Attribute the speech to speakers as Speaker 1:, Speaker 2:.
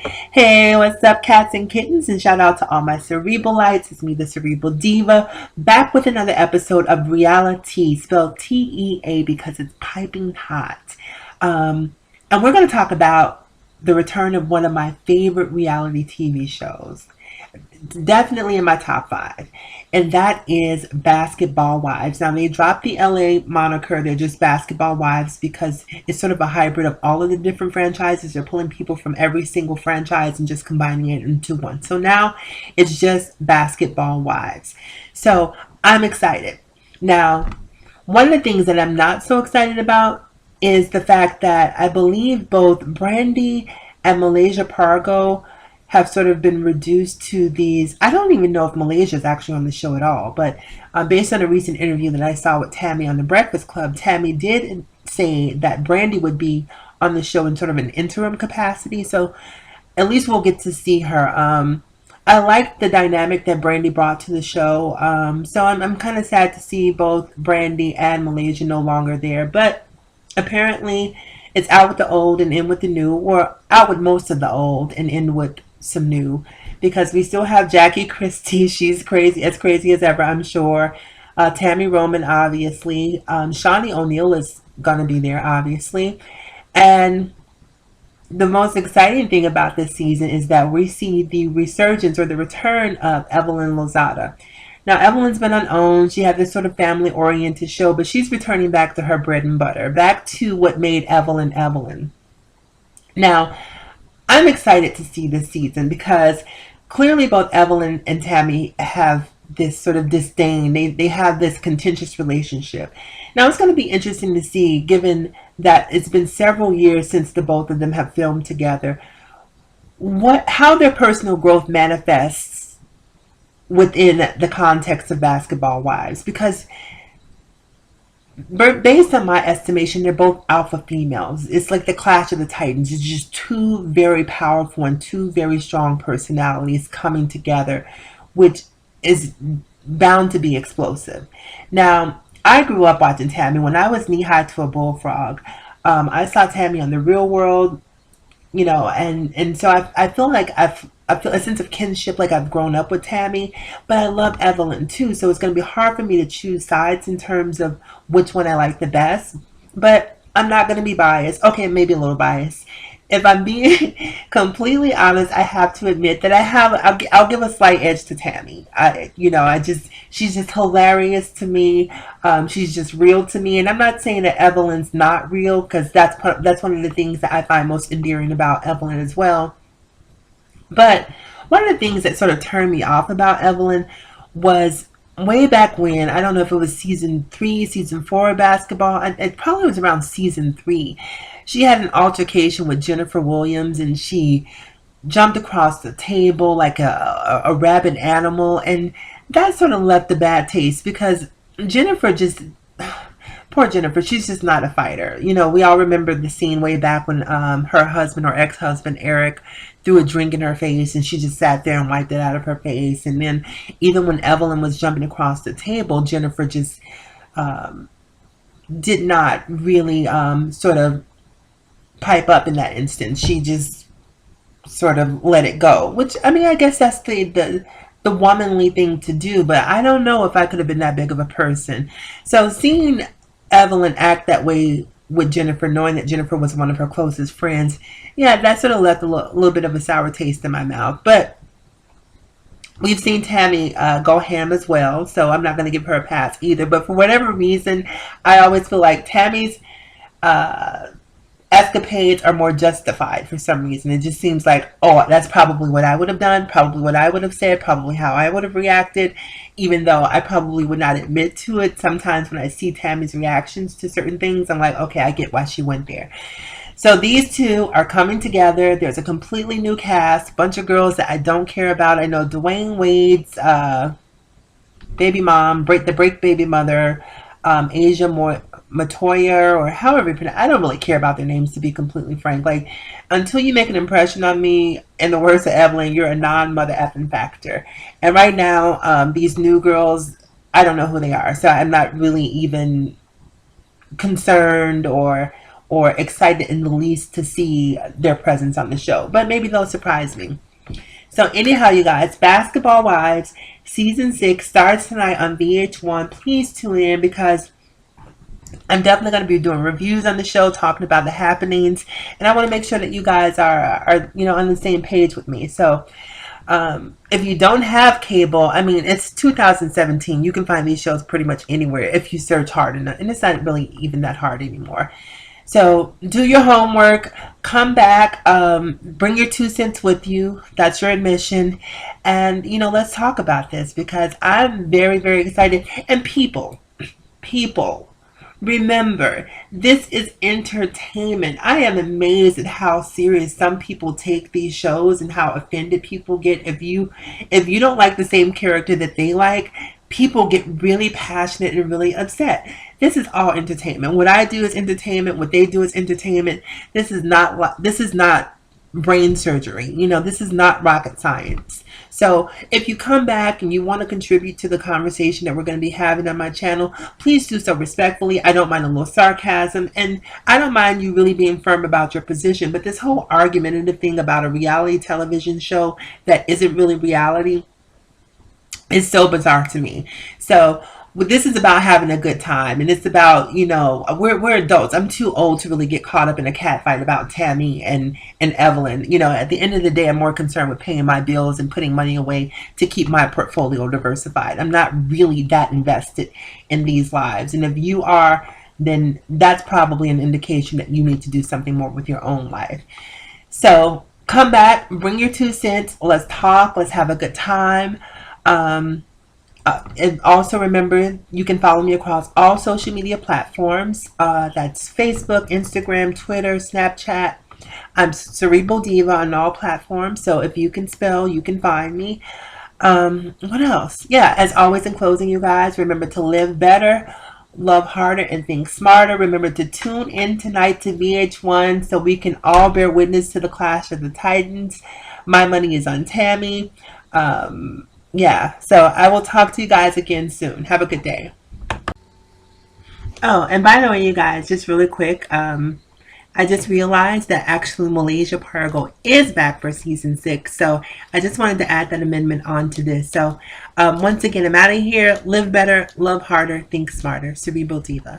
Speaker 1: Hey, what's up, cats and kittens? And shout out to all my Cerebralites. It's me, the Cerebral Diva, back with another episode of RealiTEA, spelled TEA because it's piping hot. And we're going to talk about the return of one of my favorite reality TV shows. Definitely in my top five, and that is Basketball Wives. Now, they dropped the LA moniker, they're just Basketball Wives because it's sort of a hybrid of all of the different franchises. They're pulling people from every single franchise and just combining it into one. So now it's just Basketball Wives. So I'm excited. Now, one of the things that I'm not so excited about is the fact that I believe both Brandy and Malaysia Pargo have sort of been reduced to these. I don't even know if Malaysia is actually on the show at all, but based on a recent interview that I saw with Tami on the Breakfast Club, Tami did say that Brandy would be on the show in sort of an interim capacity. So at least we'll get to see her. I like the dynamic that Brandy brought to the show. So I'm kind of sad to see both Brandy and Malaysia no longer there, but apparently it's out with the old and in with the new, or out with most of the old and in with some new, because we still have Jackie Christie. She's crazy as ever, I'm sure. Tammy Roman, obviously. Shawnee O'Neal is gonna be there, obviously. And the most exciting thing about this season is that we see the resurgence or the return of Evelyn Lozada. Now, Evelyn's been unowned. She had this sort of family oriented show, but she's returning back to her bread and butter, back to what made Evelyn Evelyn. Now, I'm excited to see this season because clearly both Evelyn and Tammy have this sort of disdain. They have this contentious relationship. Now, it's going to be interesting to see, given that it's been several years since the both of them have filmed together, how their personal growth manifests within the context of Basketball Wives. Because based on my estimation, they're both alpha females. It's like the Clash of the Titans. It's just two very powerful and two very strong personalities coming together, which is bound to be explosive. Now, I grew up watching Tammy when I was knee high to a bullfrog. I saw Tammy on The Real World, and so I feel like I feel a sense of kinship, like I've grown up with Tammy, but I love Evelyn too. So it's going to be hard for me to choose sides in terms of which one I like the best. But I'm not going to be biased. Okay, maybe a little biased. If I'm being completely honest, I have to admit that I'll give a slight edge to Tammy. She's just hilarious to me. She's just real to me, and I'm not saying that Evelyn's not real, because that's one of the things that I find most endearing about Evelyn as well. But one of the things that sort of turned me off about Evelyn was way back when, I don't know if it was season 3, season 4 of basketball. It probably was around season 3. She had an altercation with Jennifer Williams, and she jumped across the table like a rabid animal. And that sort of left a bad taste because Jennifer just, poor Jennifer, she's just not a fighter. We all remember the scene way back when her husband or ex-husband, Eric, threw a drink in her face and she just sat there and wiped it out of her face. And then even when Evelyn was jumping across the table, Jennifer just did not really sort of pipe up in that instance. She just sort of let it go, which, I mean, I guess that's the womanly thing to do, but I don't know if I could have been that big of a person. So seeing Evelyn act that way with Jennifer, knowing that Jennifer was one of her closest friends, yeah, that sort of left a little bit of a sour taste in my mouth. But we've seen Tammy go ham as well, so I'm not going to give her a pass either. But for whatever reason, I always feel like Tammy's escapades are more justified for some reason. It just seems like, oh, that's probably what I would have done, probably what I would have said, probably how I would have reacted, even though I probably would not admit to it. Sometimes when I see Tammy's reactions to certain things, I'm like, okay, I get why she went there. So these two are coming together. There's a completely new cast, bunch of girls that I don't care about. I know Dwayne Wade's baby mom, the break baby mother, Asia Matoya, or however you pronounce. I don't really care about their names, to be completely frank. Like, until you make an impression on me, in the words of Evelyn, you're a non-mother effing factor. And right now, these new girls, I don't know who they are, so I'm not really even concerned or or excited in the least to see their presence on the show. But maybe they'll surprise me. So anyhow, you guys, Basketball Wives season 6 starts tonight on VH1. Please tune in because I'm definitely going to be doing reviews on the show, talking about the happenings, and I want to make sure that you guys are on the same page with me. So if you don't have cable, I mean, it's 2017. You can find these shows pretty much anywhere if you search hard enough, and it's not really even that hard anymore. So do your homework, come back, bring your 2 cents with you. That's your admission. And, let's talk about this because I'm very, very excited. And people, remember, this is entertainment. I am amazed at how serious some people take these shows and how offended people get. If you don't like the same character that they like, people get really passionate and really upset. This is all entertainment. What I do is entertainment. What they do is entertainment. This is not brain surgery. This is not rocket science. So if you come back and you want to contribute to the conversation that we're going to be having on my channel, please do so respectfully. I don't mind a little sarcasm, and I don't mind you really being firm about your position. But this whole argumentative thing about a reality television show that isn't really reality is so bizarre to me. So this is about having a good time, and it's about, we're adults. I'm too old to really get caught up in a catfight about Tami and Evelyn. At the end of the day, I'm more concerned with paying my bills and putting money away to keep my portfolio diversified. I'm not really that invested in these lives. And if you are, then that's probably an indication that you need to do something more with your own life. So come back, bring your 2 cents. Let's talk. Let's have a good time. And also remember, you can follow me across all social media platforms. That's Facebook, Instagram, Twitter, Snapchat. I'm Cerebral Diva on all platforms. So if you can spell, you can find me. What else? Yeah, as always, in closing, you guys, remember to live better, love harder, and think smarter. Remember to tune in tonight to VH1 so we can all bear witness to the clash of the Titans. My money is on Tami. Yeah, so I will talk to you guys again soon. Have a good day. Oh, and by the way, you guys, just really quick, I just realized that actually Malaysia Pargo is back for season 6. So I just wanted to add that amendment onto this. So once again, I'm out of here. Live better, love harder, think smarter. Cerebral Diva.